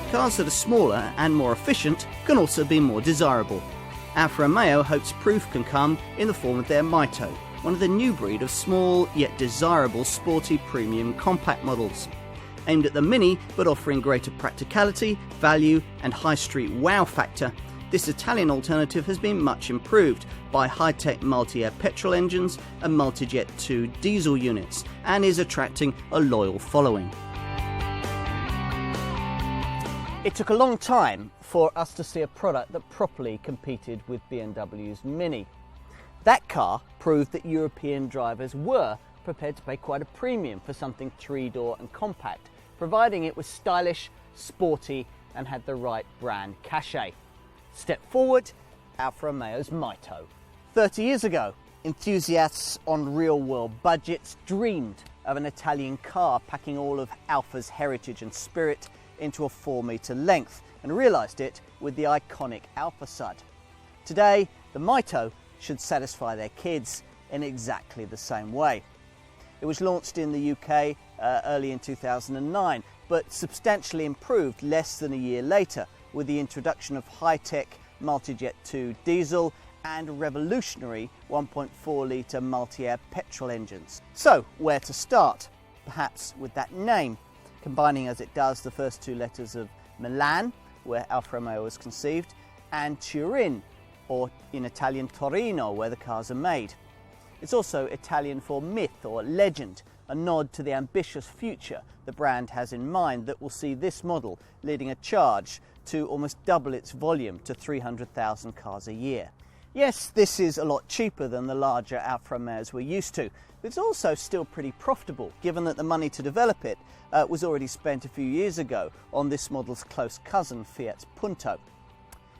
cars that are smaller and more efficient can also be more desirable. Alfa Romeo hopes proof can come in the form of their Mito, one of the new breed of small yet desirable sporty premium compact models. Aimed at the Mini but offering greater practicality, value and high street wow factor, this Italian alternative has been much improved by high-tech multi-air petrol engines and multi-jet 2 diesel units and is attracting a loyal following. It took a long time for us to see a product that properly competed with BMW's Mini. That car proved that European drivers were prepared to pay quite a premium for something three-door and compact, providing it was stylish, sporty and had the right brand cachet. Step forward, Alfa Romeo's Mito. 30 years ago, enthusiasts on real-world budgets dreamed of an Italian car packing all of Alfa's heritage and spirit into a 4-metre length and realised it with the iconic Alfasud. Today, the Mito should satisfy their kids in exactly the same way. It was launched in the UK early in 2009, but substantially improved less than a year later with the introduction of high-tech multi-jet 2 diesel and revolutionary 1.4 litre multi-air petrol engines. So, where to start? Perhaps with that name, combining as it does the first two letters of Milan, where Alfa Romeo was conceived, and Turin, or in Italian Torino, where the cars are made. It's also Italian for myth or legend, a nod to the ambitious future the brand has in mind that will see this model leading a charge to almost double its volume to 300,000 cars a year. Yes, this is a lot cheaper than the larger Alfa Romeos we're used to, but it's also still pretty profitable, given that the money to develop it was already spent a few years ago on this model's close cousin, Fiat's Punto.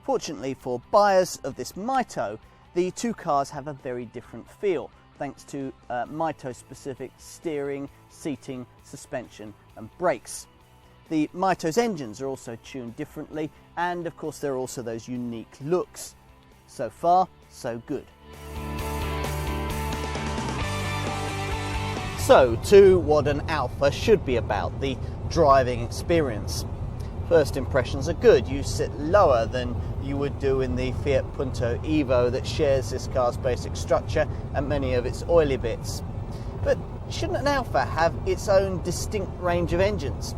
Fortunately for buyers of this Mito, the two cars have a very different feel, thanks to Mito-specific steering, seating, suspension and brakes. The Mito's engines are also tuned differently, and of course there are also those unique looks. So far, so good. So, to what an Alfa should be about, the driving experience. First impressions are good. You sit lower than you would do in the Fiat Punto Evo that shares this car's basic structure and many of its oily bits. But shouldn't an Alfa have its own distinct range of engines?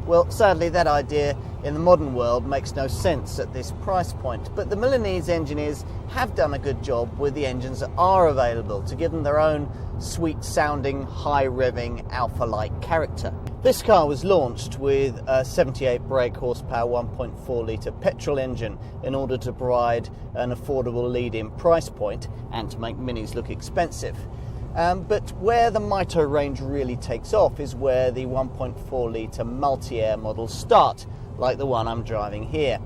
Well, sadly that idea in the modern world makes no sense at this price point, but the Milanese engineers have done a good job with the engines that are available to give them their own sweet sounding, high revving Alfa-like character. This car was launched with a 78 brake horsepower 1.4 litre petrol engine in order to provide an affordable lead-in price point and to make Minis look expensive. But where the Mito range really takes off is where the 1.4 litre multi-air models start, like the one I'm driving here.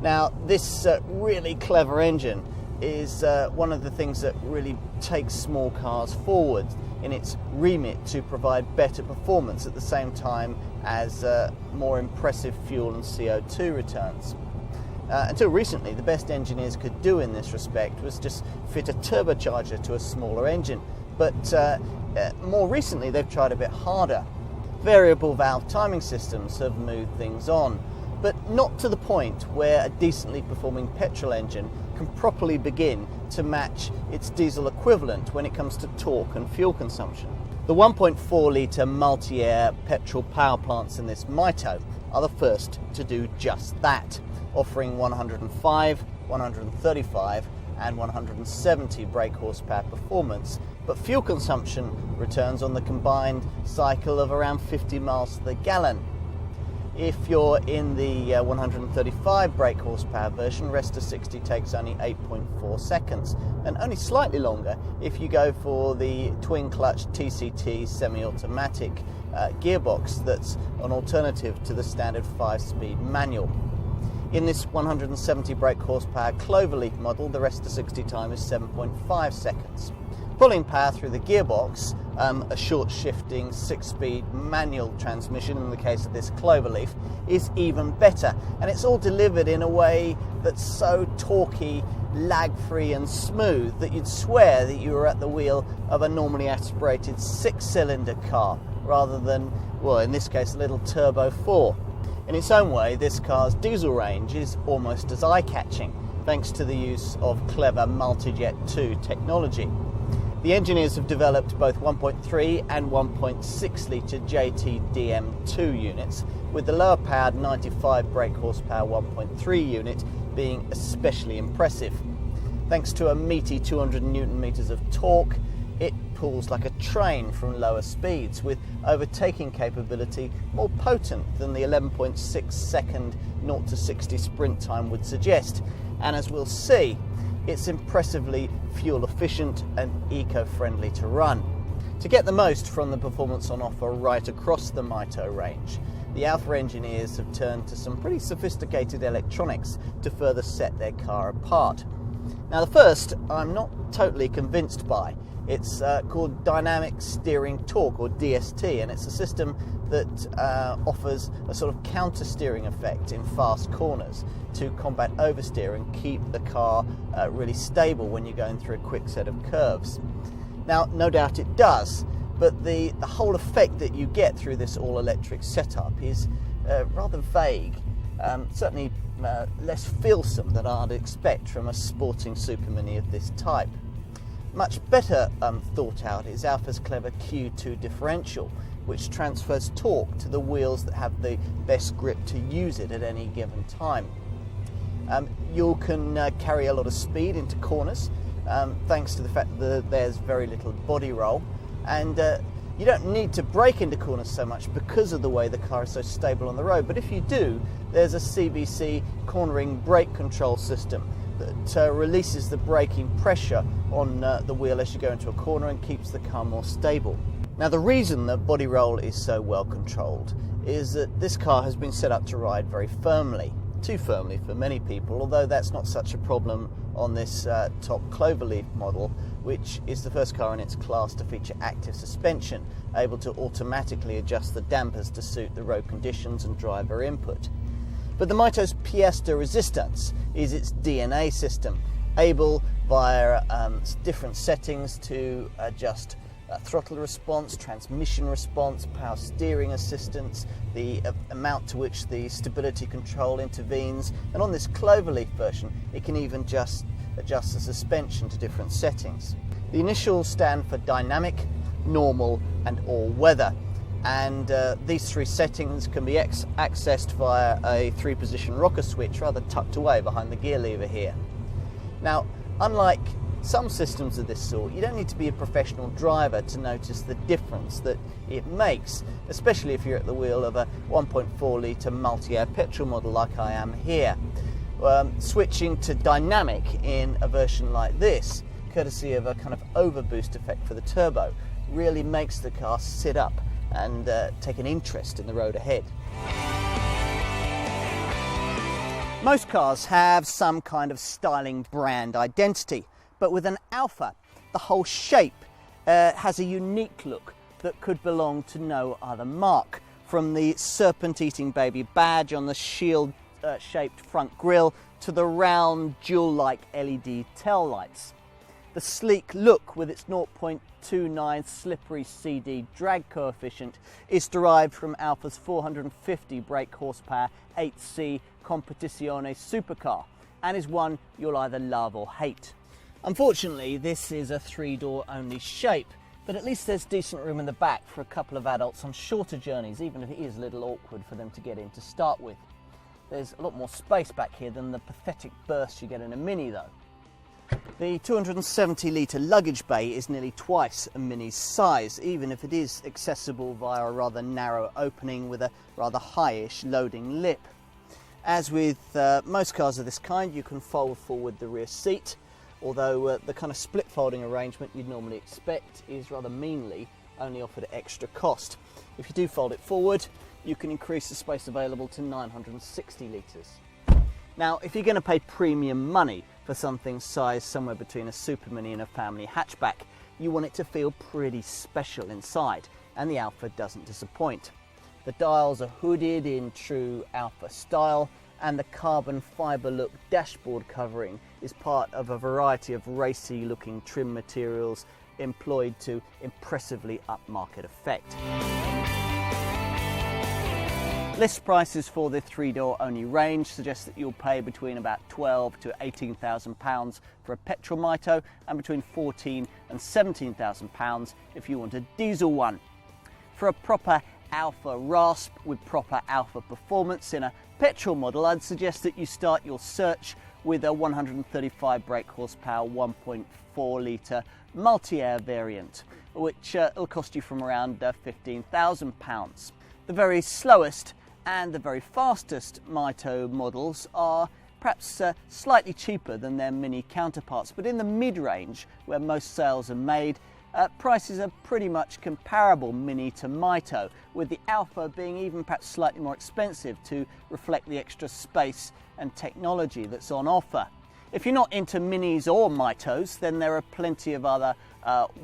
Now, this really clever engine is one of the things that really takes small cars forward in its remit to provide better performance at the same time as more impressive fuel and CO2 returns. Until recently, the best engineers could do in this respect was just fit a turbocharger to a smaller engine. But more recently they've tried a bit harder. Variable valve timing systems have moved things on, but not to the point where a decently performing petrol engine can properly begin to match its diesel equivalent when it comes to torque and fuel consumption. The 1.4 litre multi-air petrol power plants in this Mito are the first to do just that, offering 105, 135 and 170 brake horsepower performance, but fuel consumption returns on the combined cycle of around 50 miles to the gallon. If you're in the 135 brake horsepower version, rest to 60 takes only 8.4 seconds, and only slightly longer if you go for the twin clutch TCT semi-automatic gearbox that's an alternative to the standard 5-speed manual. In this 170 brake horsepower cloverleaf model, the rest to 60 time is 7.5 seconds. Pulling power through the gearbox, a short shifting 6-speed manual transmission in the case of this cloverleaf, is even better, and it's all delivered in a way that's so torquey, lag-free and smooth that you'd swear that you were at the wheel of a normally aspirated 6-cylinder car rather than, well, in this case a little turbo 4. In its own way, this car's diesel range is almost as eye-catching, thanks to the use of clever Multijet 2 technology. The engineers have developed both 1.3 and 1.6 litre JTDM2 units, with the lower powered 95 brake horsepower 1.3 unit being especially impressive. Thanks to a meaty 200 newton meters of torque, it pulls like a train from lower speeds, with overtaking capability more potent than the 11.6 second 0 to 60 sprint time would suggest. And as we'll see, it's impressively fuel efficient and eco-friendly to run. To get the most from the performance on offer right across the Mito range, the Alfa engineers have turned to some pretty sophisticated electronics to further set their car apart. Now, the first I'm not totally convinced by. It's called Dynamic Steering Torque, or DST, and it's a system that offers a sort of counter-steering effect in fast corners to combat oversteer and keep the car really stable when you're going through a quick set of curves. Now, no doubt it does, but the whole effect that you get through this all-electric setup is rather vague, certainly less feelsome than I'd expect from a sporting Super Mini of this type. Much better thought out is Alfa's clever Q2 differential, which transfers torque to the wheels that have the best grip to use it at any given time. You can carry a lot of speed into corners, thanks to the fact that there's very little body roll, and you don't need to brake into corners so much because of the way the car is so stable on the road. But if you do, there's a CVC cornering brake control system that releases the braking pressure on the wheel as you go into a corner and keeps the car more stable. Now, the reason that body roll is so well controlled is that this car has been set up to ride very firmly, too firmly for many people, although that's not such a problem on this top Cloverleaf model, which is the first car in its class to feature active suspension, able to automatically adjust the dampers to suit the road conditions and driver input. But the Mito's pièce de résistance is its DNA system, able via different settings to adjust throttle response, transmission response, power steering assistance, the amount to which the stability control intervenes, and on this Cloverleaf version it can even adjust the suspension to different settings. The initials stand for dynamic, normal and all-weather, and these three settings can be accessed via a 3-position rocker switch rather tucked away behind the gear lever here. Now, unlike some systems of this sort, you don't need to be a professional driver to notice the difference that it makes, especially if you're at the wheel of a 1.4 litre multi-air petrol model like I am here. Switching to dynamic in a version like this, courtesy of a kind of overboost effect for the turbo, really makes the car sit up and take an interest in the road ahead. Most cars have some kind of styling brand identity, but with an Alfa, the whole shape has a unique look that could belong to no other marque. From the serpent-eating baby badge on the shield-shaped front grille to the round jewel-like LED tail lights. The sleek look with its 0.29 slippery CD drag coefficient is derived from Alfa's 450 brake horsepower 8C Competizione supercar and is one you'll either love or hate. Unfortunately, this is a 3-door only shape, but at least there's decent room in the back for a couple of adults on shorter journeys, even if it is a little awkward for them to get in to start with. There's a lot more space back here than the pathetic burst you get in a Mini though. The 270 litre luggage bay is nearly twice a Mini's size, even if it is accessible via a rather narrow opening with a rather high-ish loading lip. As with most cars of this kind, you can fold forward the rear seat, although the kind of split folding arrangement you'd normally expect is rather meanly only offered at extra cost. If you do fold it forward, you can increase the space available to 960 litres. Now, if you're going to pay premium money for something sized somewhere between a Super Mini and a family hatchback, you want it to feel pretty special inside, and the Alfa doesn't disappoint. The dials are hooded in true Alfa style, and the carbon fibre look dashboard covering is part of a variety of racy looking trim materials employed to impressively upmarket effect. List prices for the 3-door only range suggest that you'll pay between about £12,000 to £18,000 for a petrol Mito and between £14,000 and £17,000 if you want a diesel one. For a proper Alfa rasp with proper Alfa performance in a petrol model, I'd suggest that you start your search with a 135 brake horsepower 1.4 litre multi-air variant, which will cost you from around £15,000. The very slowest and the very fastest Mito models are perhaps slightly cheaper than their Mini counterparts, but in the mid-range, where most sales are made, prices are pretty much comparable Mini to Mito, with the Alfa being even perhaps slightly more expensive to reflect the extra space and technology that's on offer. If you're not into Minis or Mitos, then there are plenty of other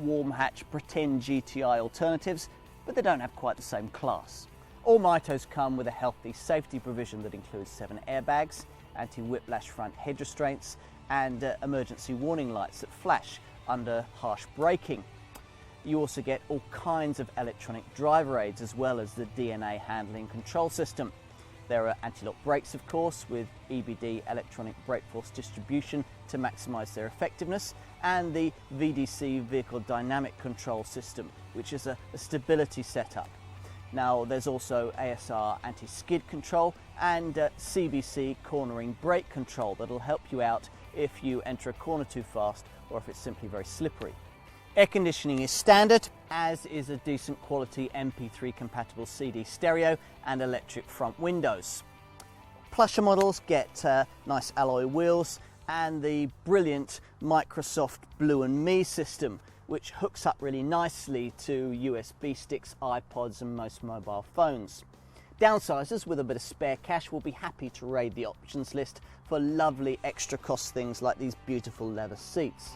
warm hatch pretend GTI alternatives, but they don't have quite the same class. All Mitos come with a healthy safety provision that includes 7 airbags, anti-whiplash front head restraints and emergency warning lights that flash under harsh braking. You also get all kinds of electronic driver aids as well as the DNA handling control system. There are anti-lock brakes, of course, with EBD electronic brake force distribution to maximise their effectiveness, and the VDC vehicle dynamic control system, which is a stability setup. Now there's also ASR anti-skid control and CBC cornering brake control that'll help you out if you enter a corner too fast or if it's simply very slippery. Air conditioning is standard, as is a decent quality MP3 compatible CD stereo and electric front windows. Plusher models get nice alloy wheels and the brilliant Microsoft Blue and Me system, which hooks up really nicely to USB sticks, iPods and most mobile phones. Downsizers with a bit of spare cash will be happy to raid the options list for lovely extra cost things like these beautiful leather seats.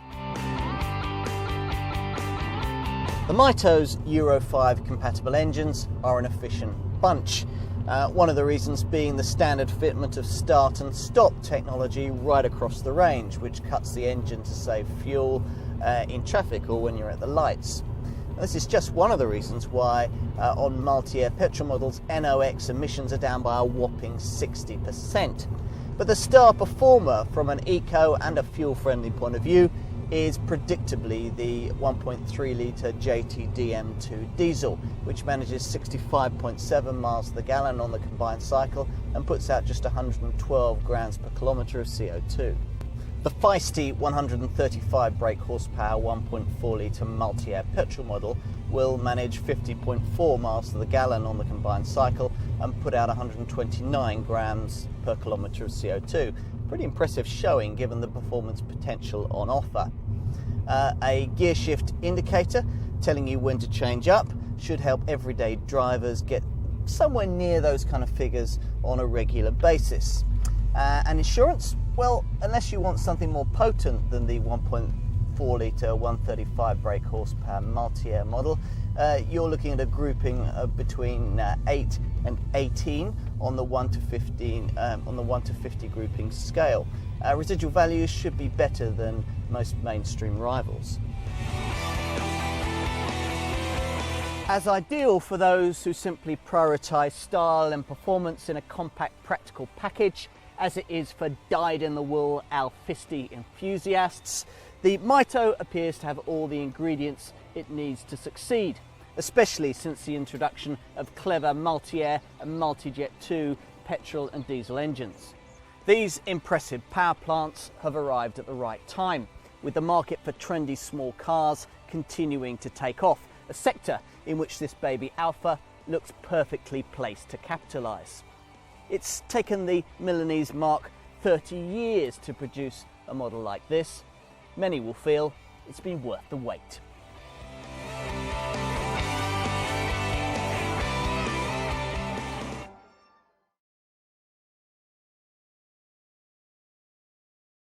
The Mito's Euro 5 compatible engines are an efficient bunch. One of the reasons being the standard fitment of start and stop technology right across the range, which cuts the engine to save fuel in traffic or when you're at the lights. Now, this is just one of the reasons why on multi-air petrol models NOx emissions are down by a whopping 60%. But the star performer from an eco and a fuel-friendly point of view is predictably the 1.3 litre JT-DM2 diesel, which manages 65.7 miles to the gallon on the combined cycle and puts out just 112 grams per kilometre of CO2. The feisty 135 brake horsepower 1.4 litre multi-air petrol model will manage 50.4 miles to the gallon on the combined cycle and put out 129 grams per kilometre of CO2. Pretty impressive showing given the performance potential on offer. A gear shift indicator telling you when to change up should help everyday drivers get somewhere near those kind of figures on a regular basis. And insurance? Well, unless you want something more potent than the 1.4 litre 135 brake horsepower multi-air model, you're looking at a grouping of between 8 and 18 on the 1 to 50 grouping scale. Residual values should be better than most mainstream rivals. As ideal for those who simply prioritise style and performance in a compact practical package, as it is for dyed-in-the-wool Alfisti enthusiasts, the Mito appears to have all the ingredients it needs to succeed, especially since the introduction of clever multi-air and multi-jet 2 petrol and diesel engines. These impressive power plants have arrived at the right time, with the market for trendy small cars continuing to take off, a sector in which this baby Alfa looks perfectly placed to capitalise. It's taken the Milanese Mark 30 years to produce a model like this. Many will feel it's been worth the wait.